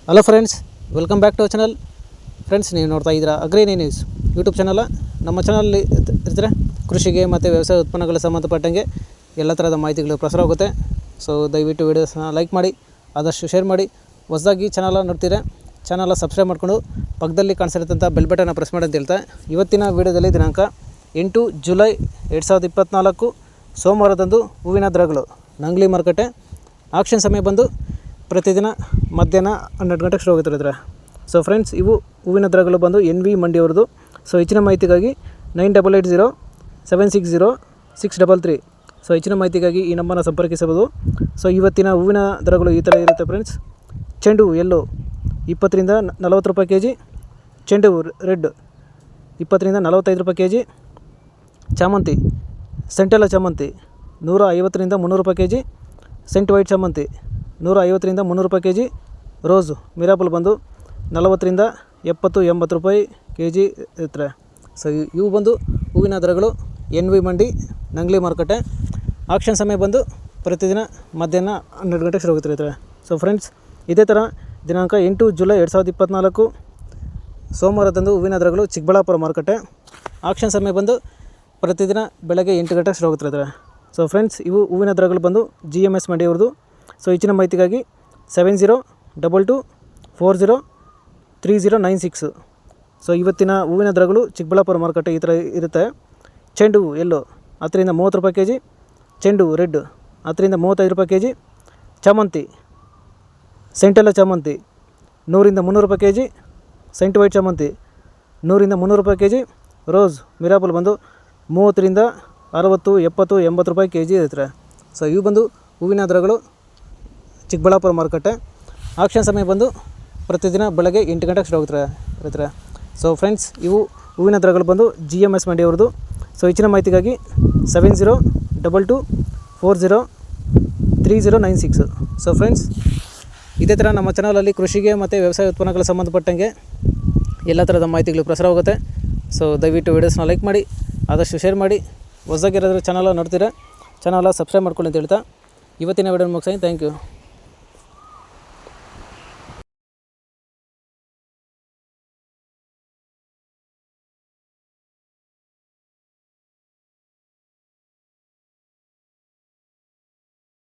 Hello friends, welcome back to channel. Friends, ನೀವು ನೋಡ್ತಾ ಇದ್ದೀರಾ ಅಗ್ರಿನಿ ನ್ಯೂಸ್ ಯೂಟ್ಯೂಬ್ ಚಾನಲ್. ನಮ್ಮ ಚಾನಲಲ್ಲಿ ಇರ್ತಾರೆ ಕೃಷಿಗೆ ಮತ್ತು ವ್ಯವಸಾಯ ಉತ್ಪನ್ನಗಳ ಸಂಬಂಧಪಟ್ಟಂಗೆ ಎಲ್ಲ ಥರದ ಮಾಹಿತಿಗಳು ಪ್ರಸಾರ ಆಗುತ್ತೆ. ಸೊ ದಯವಿಟ್ಟು ವೀಡಿಯೋಸ್ನ ಲೈಕ್ ಮಾಡಿ, ಆದಷ್ಟು ಶೇರ್ ಮಾಡಿ. ಹೊಸದಾಗಿ ಚಾನಲ್ ನೋಡ್ತೀರಾ, ಚಾನಲ್ ಸಬ್ಸ್ಕ್ರೈಬ್ ಮಾಡಿಕೊಂಡು ಪಕ್ಕದಲ್ಲಿ ಕಾಣಿಸಿರುತ್ತಂಥ ಬೆಲ್ ಬಟನ್ನ ಪ್ರೆಸ್ ಮಾಡಿ ಅಂತ ಹೇಳ್ತಾ, ಇವತ್ತಿನ ವೀಡಿಯೋದಲ್ಲಿ ದಿನಾಂಕ 8 ಜುಲೈ 2024 ಸೋಮವಾರದಂದು ಹೂವಿನ ದರಗಳು ನಂಗ್ಲಿ ಮಾರುಕಟ್ಟೆ. ಆಕ್ಷನ್ ಸಮಯ ಬಂದು ಪ್ರತಿದಿನ ಮಧ್ಯಾಹ್ನ 12 ಗಂಟೆಗೆ ಶುರು ಆಗುತ್ತಿರ್ತಾರೆ. ಸೊ ಫ್ರೆಂಡ್ಸ್, ಇವು ಹೂವಿನ ದರಗಳು ಬಂದು NV ಮಂಡಿಯವ್ರದ್ದು. ಸೊ ಹೆಚ್ಚಿನ ಮಾಹಿತಿಗಾಗಿ 9880760633. ಸೊ ಹೆಚ್ಚಿನ ಮಾಹಿತಿಗಾಗಿ ಈ ನಂಬರ್ನ ಸಂಪರ್ಕಿಸಬಹುದು. ಸೊ ಇವತ್ತಿನ ಹೂವಿನ ದರಗಳು ಈ ಥರ ಇರುತ್ತೆ ಫ್ರೆಂಡ್ಸ್. ಚೆಂಡು ಹೂ ಎಲ್ಲೋ 20 ರಿಂದ 40 ರೂಪಾಯಿ kg, ಚೆಂಡು ಹೂ ರೆಡ್ 20 ರಿಂದ 45 ರೂಪಾಯಿ kg, ಚಾಮಂತಿ ಸೆಂಟೆಲ್ಲ ಚಾಮಂತಿ 150 ರಿಂದ 300 ರೂಪಾಯಿ kg, ಸೆಂಟ್ ವೈಟ್ ಚಾಮಂತಿ 150 ರಿಂದ 300 ರೂಪಾಯಿ kg, ರೋಸು ಮಿರಾಪಲ್ ಬಂದು 40 ರಿಂದ 70-80 ರೂಪಾಯಿ kg ಇರ್ತಾರೆ. ಸೊ ಇವು ಬಂದು ಹೂವಿನ ದರಗಳು NV ಮಂಡಿ ನಂಗ್ಲಿ ಮಾರುಕಟ್ಟೆ. ಆಕ್ಷನ್ ಸಮಯ ಬಂದು ಪ್ರತಿದಿನ ಮಧ್ಯಾಹ್ನ 12 ಗಂಟೆಗೆ ಶುರು ಆಗುತ್ತಿರ್ತಾರೆ. ಸೊ ಫ್ರೆಂಡ್ಸ್, ಇದೇ ಥರ ದಿನಾಂಕ 8 ಜುಲೈ 2024 ಸೋಮವಾರದಂದು ಹೂವಿನ ದರಗಳು ಚಿಕ್ಕಬಳ್ಳಾಪುರ ಮಾರುಕಟ್ಟೆ. ಆಕ್ಷನ್ ಸಮಯ ಬಂದು ಪ್ರತಿದಿನ ಬೆಳಗ್ಗೆ 8 ಗಂಟೆಗೆ ಶುರು ಆಗುತ್ತಿರ್ತಾರೆ. ಸೊ ಫ್ರೆಂಡ್ಸ್, ಇವು ಹೂವಿನ ದರಗಳು ಬಂದು GMS ಮಂಡಿಯವ್ರದ್ದು. ಸೊ ಹೆಚ್ಚಿನ ಮಾಹಿತಿಗಾಗಿ 7022403096. ಸೊ ಇವತ್ತಿನ ಹೂವಿನ ದರಗಳು ಚಿಕ್ಕಬಳ್ಳಾಪುರ ಮಾರುಕಟ್ಟೆ ಈ ಥರ ಇರುತ್ತೆ. ಚೆಂಡು ಹೂ ಎಲ್ಲೋ 10 ರಿಂದ 30 ರೂಪಾಯಿ kg, ಚೆಂಡು ಹೂ ರೆಡ್ 10 ರಿಂದ 35 ರೂಪಾಯಿ kg, ಚಾಮಂತಿ ಸೆಂಟೆಲ್ಲ ಚಾಮಂತಿ 100 ರಿಂದ 300 ರೂಪಾಯಿ kg, ಸೆಂಟ್ ವೈಟ್ ಚಾಮಂತಿ 100 ರಿಂದ 300 ರೂಪಾಯಿ kg, ರೋಸ್ ಮಿರಾಪಲ್ ಬಂದು 30 ರಿಂದ 60-70-80 ರೂಪಾಯಿ kg ಇರ್ತಾರೆ. ಸೊ ಇವು ಬಂದು ಹೂವಿನ ದರಗಳು ಚಿಕ್ಕಬಳ್ಳಾಪುರ ಮಾರುಕಟ್ಟೆ. ಆಕ್ಷನ್ ಸಮಯ ಬಂದು ಪ್ರತಿದಿನ ಬೆಳಗ್ಗೆ 8 ಗಂಟೆಗೆ ಶುರು ಇರ್ತಾರೆ. ಸೊ ಫ್ರೆಂಡ್ಸ್, ಇವು ಹೂವಿನ ದರಗಳು ಬಂದು GMS ಮಂಡಿಯವ್ರದ್ದು. ಸೊ ಹೆಚ್ಚಿನ ಮಾಹಿತಿಗಾಗಿ 7022403096. ಸೊ ಫ್ರೆಂಡ್ಸ್, ಇದೇ ಥರ ನಮ್ಮ ಚಾನಲಲ್ಲಿ ಕೃಷಿಗೆ ಮತ್ತು ವ್ಯವಸಾಯ ಉತ್ಪನ್ನಗಳ ಸಂಬಂಧಪಟ್ಟಂಗೆ ಎಲ್ಲ ಥರದ ಮಾಹಿತಿಗಳು ಪ್ರಸಾರ ಆಗುತ್ತೆ. ಸೊ ದಯವಿಟ್ಟು ವೀಡಿಯೋಸ್ನ ಲೈಕ್ ಮಾಡಿ, ಆದಷ್ಟು ಶೇರ್ ಮಾಡಿ. ಹೊಸದಾಗಿರೋದ್ರೆ ಚಾನಲ್ ನೋಡ್ತೀರಾ, ಚಾನಲ್ ಸಬ್ಸ್ಕ್ರೈಬ್ ಮಾಡ್ಕೊಳ್ಳಿ ಅಂತ ಹೇಳ್ತಾ ಇವತ್ತಿನ ವೀಡಿಯೋ ಮುಗಿಸ್ತೀನಿ. Thank you.